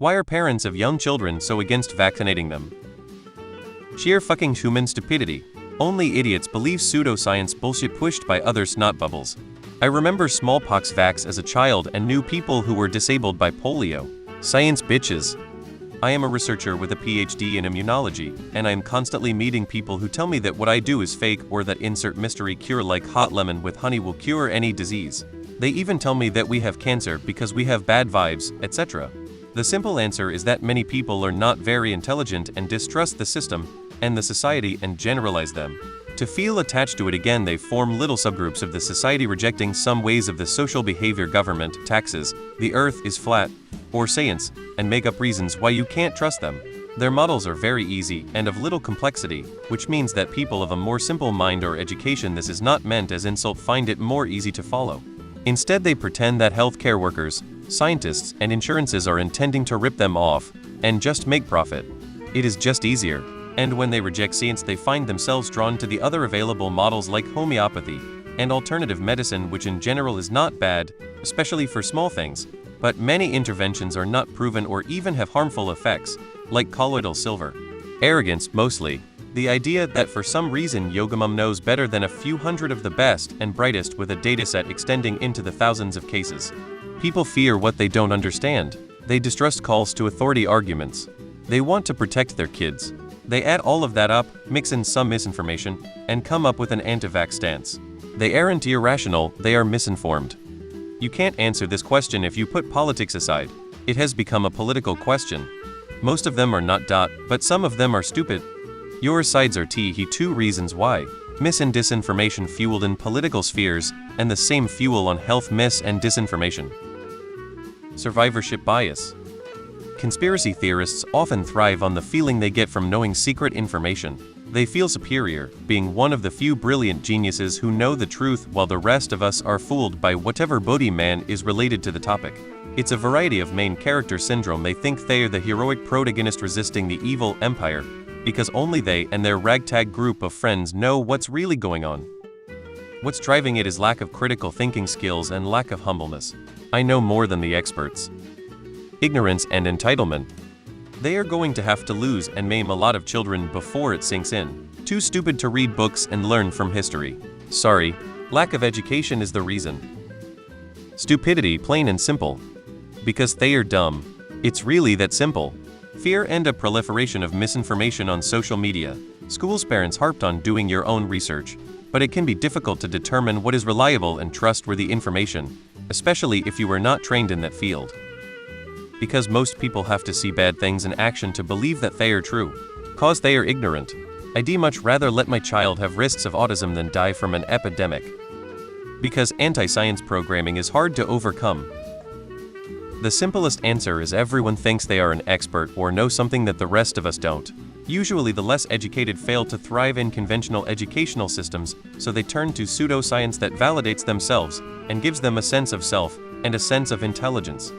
Why are parents of young children so against vaccinating them? Sheer fucking human stupidity. Only idiots believe pseudoscience bullshit pushed by other snot bubbles. I remember smallpox vax as a child and knew people who were disabled by polio. Science bitches. I am a researcher with a PhD in immunology, and I am constantly meeting people who tell me that what I do is fake or that insert mystery cure like hot lemon with honey will cure any disease. They even tell me that we have cancer because we have bad vibes, etc. The simple answer is that many people are not very intelligent and distrust the system and the society and generalize them. To feel attached to it again, they form little subgroups of the society rejecting some ways of the social behavior, government, taxes, the earth is flat, or science, and make up reasons why you can't trust them. Their models are very easy and of little complexity, which means that people of a more simple mind or education, this is not meant as insult, find it more easy to follow. Instead, they pretend that healthcare workers, scientists, and insurances are intending to rip them off and just make profit. It is just easier. And when they reject science, they find themselves drawn to the other available models like homeopathy and alternative medicine, which in general is not bad, especially for small things, but many interventions are not proven or even have harmful effects, like colloidal silver. Arrogance, mostly. The idea that for some reason Yogamum knows better than a few hundred of the best and brightest with a dataset extending into the thousands of cases. People fear what they don't understand. They distrust calls to authority arguments. They want to protect their kids. They add all of that up, mix in some misinformation, and come up with an anti-vax stance. They aren't irrational, they are misinformed. You can't answer this question if you put politics aside. It has become a political question. Most of them are not. But some of them are stupid. Your sides are two reasons why. Mis and disinformation fueled in political spheres, and the same fuel on health mis and disinformation. Survivorship bias. Conspiracy theorists often thrive on the feeling they get from knowing secret information. They feel superior, being one of the few brilliant geniuses who know the truth, while the rest of us are fooled by whatever boogeyman is related to the topic. It's a variety of main character syndrome. They think they are the heroic protagonist resisting the evil empire, because only they and their ragtag group of friends know what's really going on. What's driving it is lack of critical thinking skills and lack of humbleness. I know more than the experts. Ignorance and entitlement. They are going to have to lose and maim a lot of children before it sinks in. Too stupid to read books and learn from history. Sorry, lack of education is the reason. Stupidity, plain and simple. Because they are dumb. It's really that simple. Fear and a proliferation of misinformation on social media. Schools' parents harped on doing your own research, but it can be difficult to determine what is reliable and trustworthy information, especially if you are not trained in that field. Because most people have to see bad things in action to believe that they are true. Cause they are ignorant. I'd much rather let my child have risks of autism than die from an epidemic. Because anti-science programming is hard to overcome. The simplest answer is everyone thinks they are an expert or know something that the rest of us don't. Usually the less educated fail to thrive in conventional educational systems, so they turn to pseudoscience that validates themselves and gives them a sense of self and a sense of intelligence.